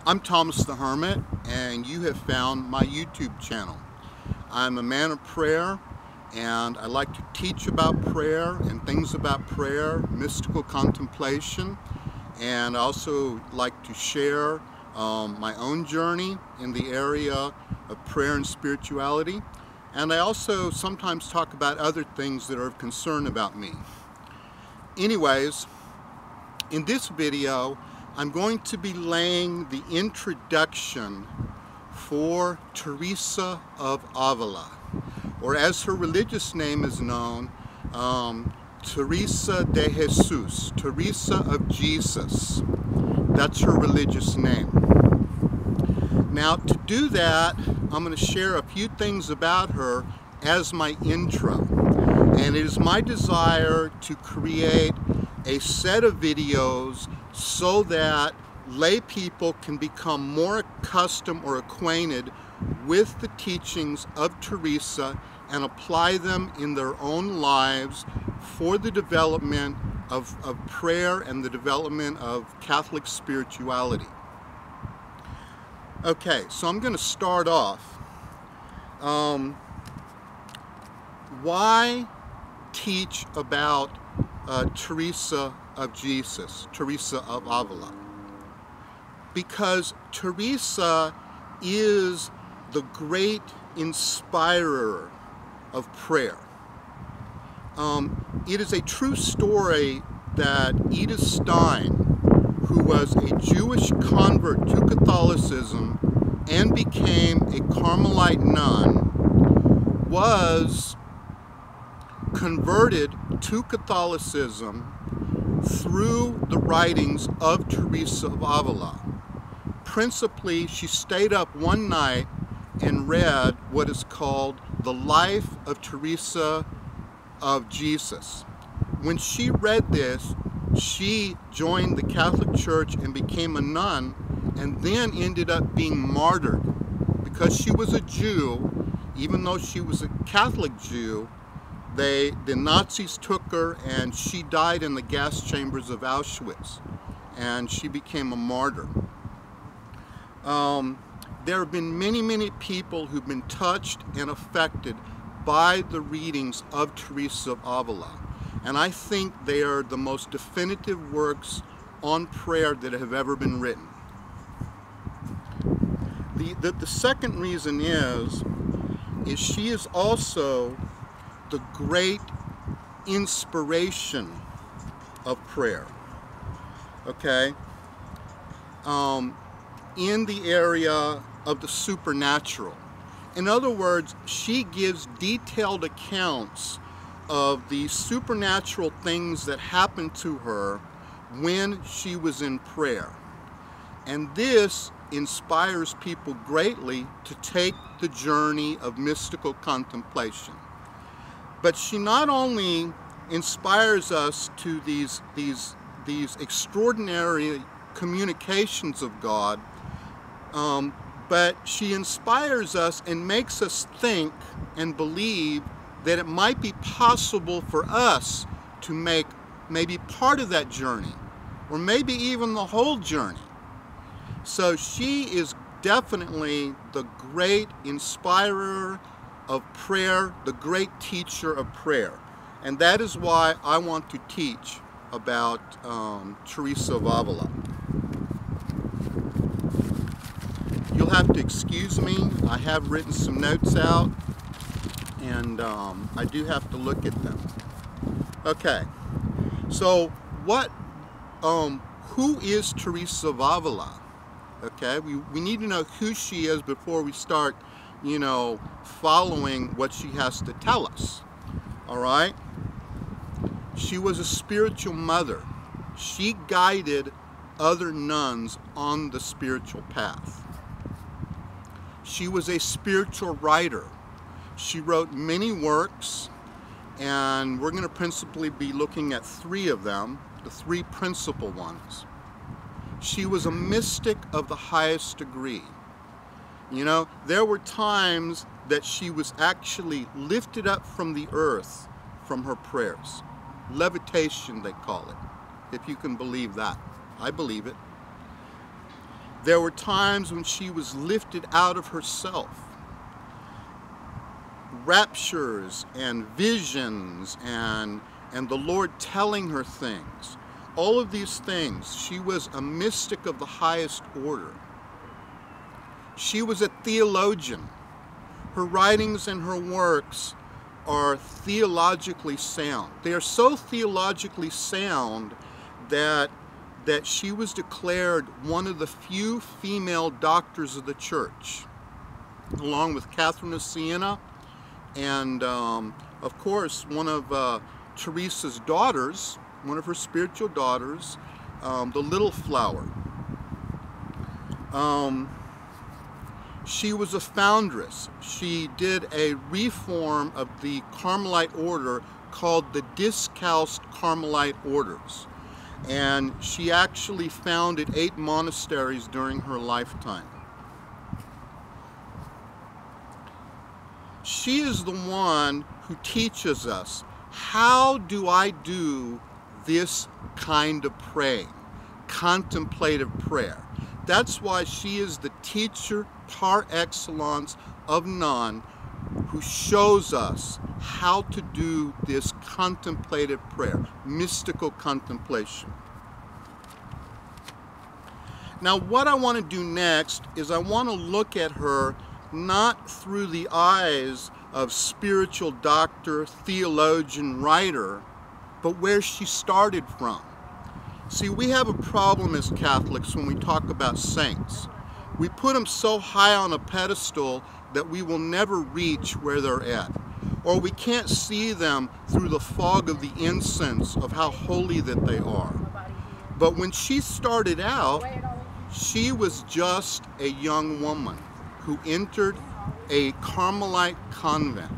I'm Thomas the Hermit, and you have found my YouTube channel. I'm a man of prayer, and I like to teach about prayer and things about prayer, mystical contemplation, and I also like to share my own journey in the area of prayer and spirituality. And I also sometimes talk about other things that are of concern about me. Anyways, in this video, I'm going to be laying the introduction for Teresa of Avila, or as her religious name is known, Teresa de Jesus, Teresa of Jesus. That's her religious name. Now, to do that, I'm going to share a few things about her as my intro. And it is my desire to create a set of videos so that lay people can become more accustomed or acquainted with the teachings of Teresa and apply them in their own lives for the development of prayer and the development of Catholic spirituality. Okay, so I'm going to start off. Why teach about Teresa of Jesus, Teresa of Avila? Because Teresa is the great inspirer of prayer. It is a true story that Edith Stein, who was a Jewish convert to Catholicism and became a Carmelite nun, was converted to Catholicism through the writings of Teresa of Avila. Principally, she stayed up one night and read what is called The Life of Teresa of Jesus. When she read this, she joined the Catholic Church and became a nun, and then ended up being martyred. Because she was a Jew, even though she was a Catholic Jew, the Nazis took her and she died in the gas chambers of Auschwitz, and she became a martyr. There have been many people who've been touched and affected by the readings of Teresa of Avila, and I think they are the most definitive works on prayer that have ever been written. The second reason is she is also the great inspiration of prayer, okay? In the area of the supernatural. In other words, she gives detailed accounts of the supernatural things that happened to her when she was in prayer. And this inspires people greatly to take the journey of mystical contemplation. But she not only inspires us to these extraordinary communications of God, but she inspires us and makes us think and believe that it might be possible for us to make maybe part of that journey, or maybe even the whole journey. So she is definitely the great inspirer of prayer, the great teacher of prayer. And that is why I want to teach about Teresa of Avila. You'll have to excuse me. I have written some notes out, and I do have to look at them. Okay, so who is Teresa of Avila? Okay, we need to know who she is before we start, following what she has to tell us. All right? She was a spiritual mother. She guided other nuns on the spiritual path. She was a spiritual writer. She wrote many works, and we're going to principally be looking at three of them, the three principal ones. She was a mystic of the highest degree. There were times that she was actually lifted up from the earth from her prayers. Levitation, they call it, if you can believe that. I believe it. There were times when she was lifted out of herself. Raptures and visions and the Lord telling her things. All of these things. She was a mystic of the highest order. She was a theologian. Her writings and her works are theologically sound. They are so theologically sound that she was declared one of the few female doctors of the church, along with Catherine of Siena and, of course, one of Teresa's daughters, one of her spiritual daughters, the Little Flower. She was a foundress. She did a reform of the Carmelite order called the Discalced Carmelite Orders. And she actually founded 8 monasteries during her lifetime. She is the one who teaches us, how do I do this kind of praying, contemplative prayer? That's why she is the teacher par excellence of none, who shows us how to do this contemplative prayer, mystical contemplation. Now, what I want to do next is I want to look at her not through the eyes of spiritual doctor, theologian, writer, but where she started from. See, we have a problem as Catholics when we talk about saints. We put them so high on a pedestal that we will never reach where they're at. Or we can't see them through the fog of the incense of how holy that they are. But when she started out, she was just a young woman who entered a Carmelite convent.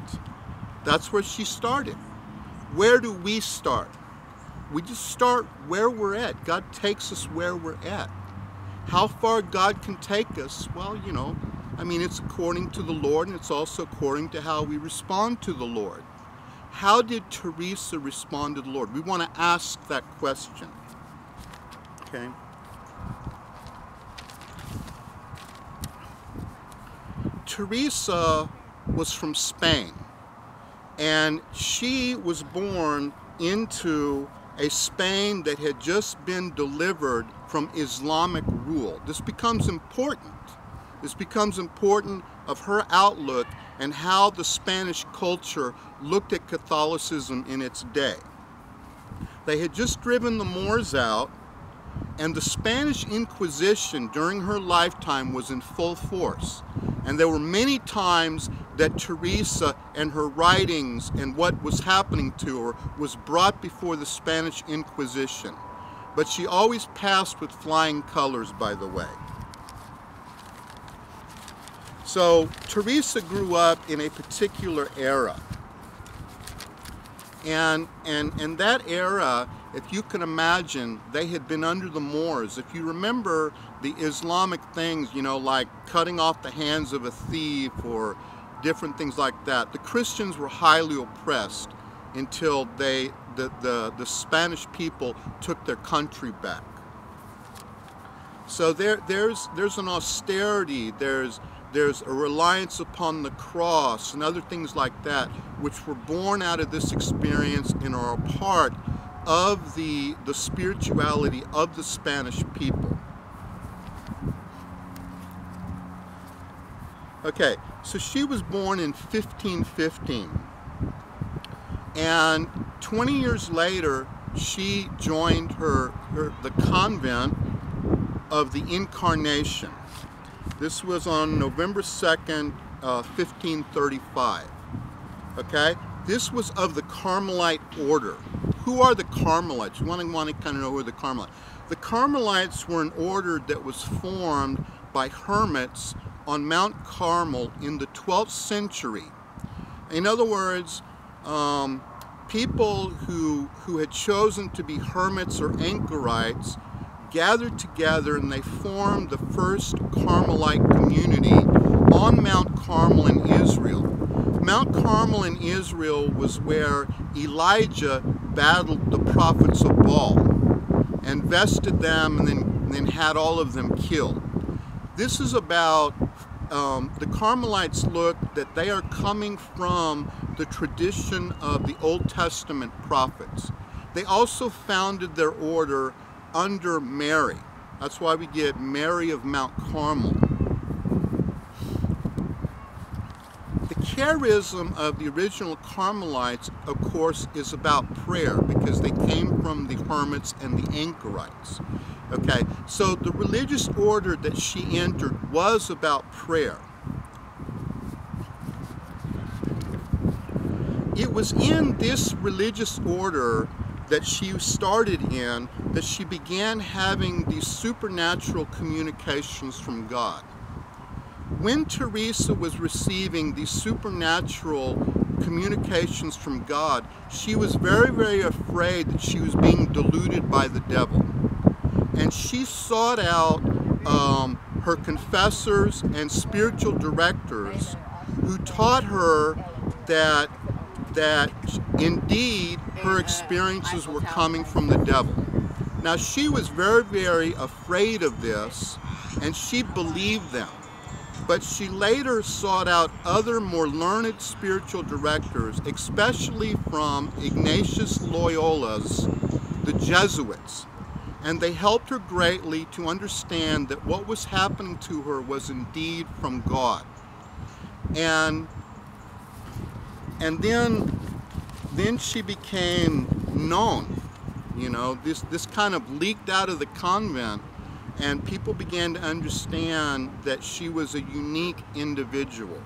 That's where she started. Where do we start? We just start where we're at. God takes us where we're at. How far God can take us, well, you know, I mean, it's according to the Lord, and it's also according to how we respond to the Lord. How did Teresa respond to the Lord? We want to ask that question. Okay? Teresa was from Spain, and she was born into a Spain that had just been delivered from Islamic rule. This becomes important. This becomes important of her outlook and how the Spanish culture looked at Catholicism in its day. They had just driven the Moors out, and the Spanish Inquisition during her lifetime was in full force. And there were many times that Teresa and her writings and what was happening to her was brought before the Spanish Inquisition. But she always passed with flying colors, by the way. So Teresa grew up in a particular era. And that era, if you can imagine, they had been under the Moors. If you remember the Islamic things, you know, like cutting off the hands of a thief or different things like that, the Christians were highly oppressed until the Spanish people took their country back. So there's an austerity, there's a reliance upon the cross and other things like that, which were born out of this experience and are a part of the spirituality of the Spanish people. Okay, so she was born in 1515, and 20 years later she joined the convent of the Incarnation. This was on November 2nd, 1535. Okay? This was of the Carmelite order. Who are the Carmelites? You want to kind of know who are the Carmelites. The Carmelites were an order that was formed by hermits on Mount Carmel in the 12th century. In other words, people who had chosen to be hermits or anchorites gathered together and they formed the first Carmelite community on Mount Carmel in Israel. Mount Carmel in Israel was where Elijah battled the prophets of Baal and vested them and then had all of them killed. This is about the Carmelites look that they are coming from the tradition of the Old Testament prophets. They also founded their order under Mary. That's why we get Mary of Mount Carmel. The charism of the original Carmelites, of course, is about prayer because they came from the hermits and the anchorites. Okay, so the religious order that she entered was about prayer. It was in this religious order that she started in that she began having these supernatural communications from God. When Teresa was receiving these supernatural communications from God, she was very, very afraid that she was being deluded by the devil. And she sought out her confessors and spiritual directors who taught her that indeed her experiences were coming from the devil. Now she was very, very afraid of this, and she believed them. But she later sought out other more learned spiritual directors, especially from Ignatius Loyola's, the Jesuits. And they helped her greatly to understand that what was happening to her was indeed from God. And then she became known. You know, this kind of leaked out of the convent, and people began to understand that she was a unique individual.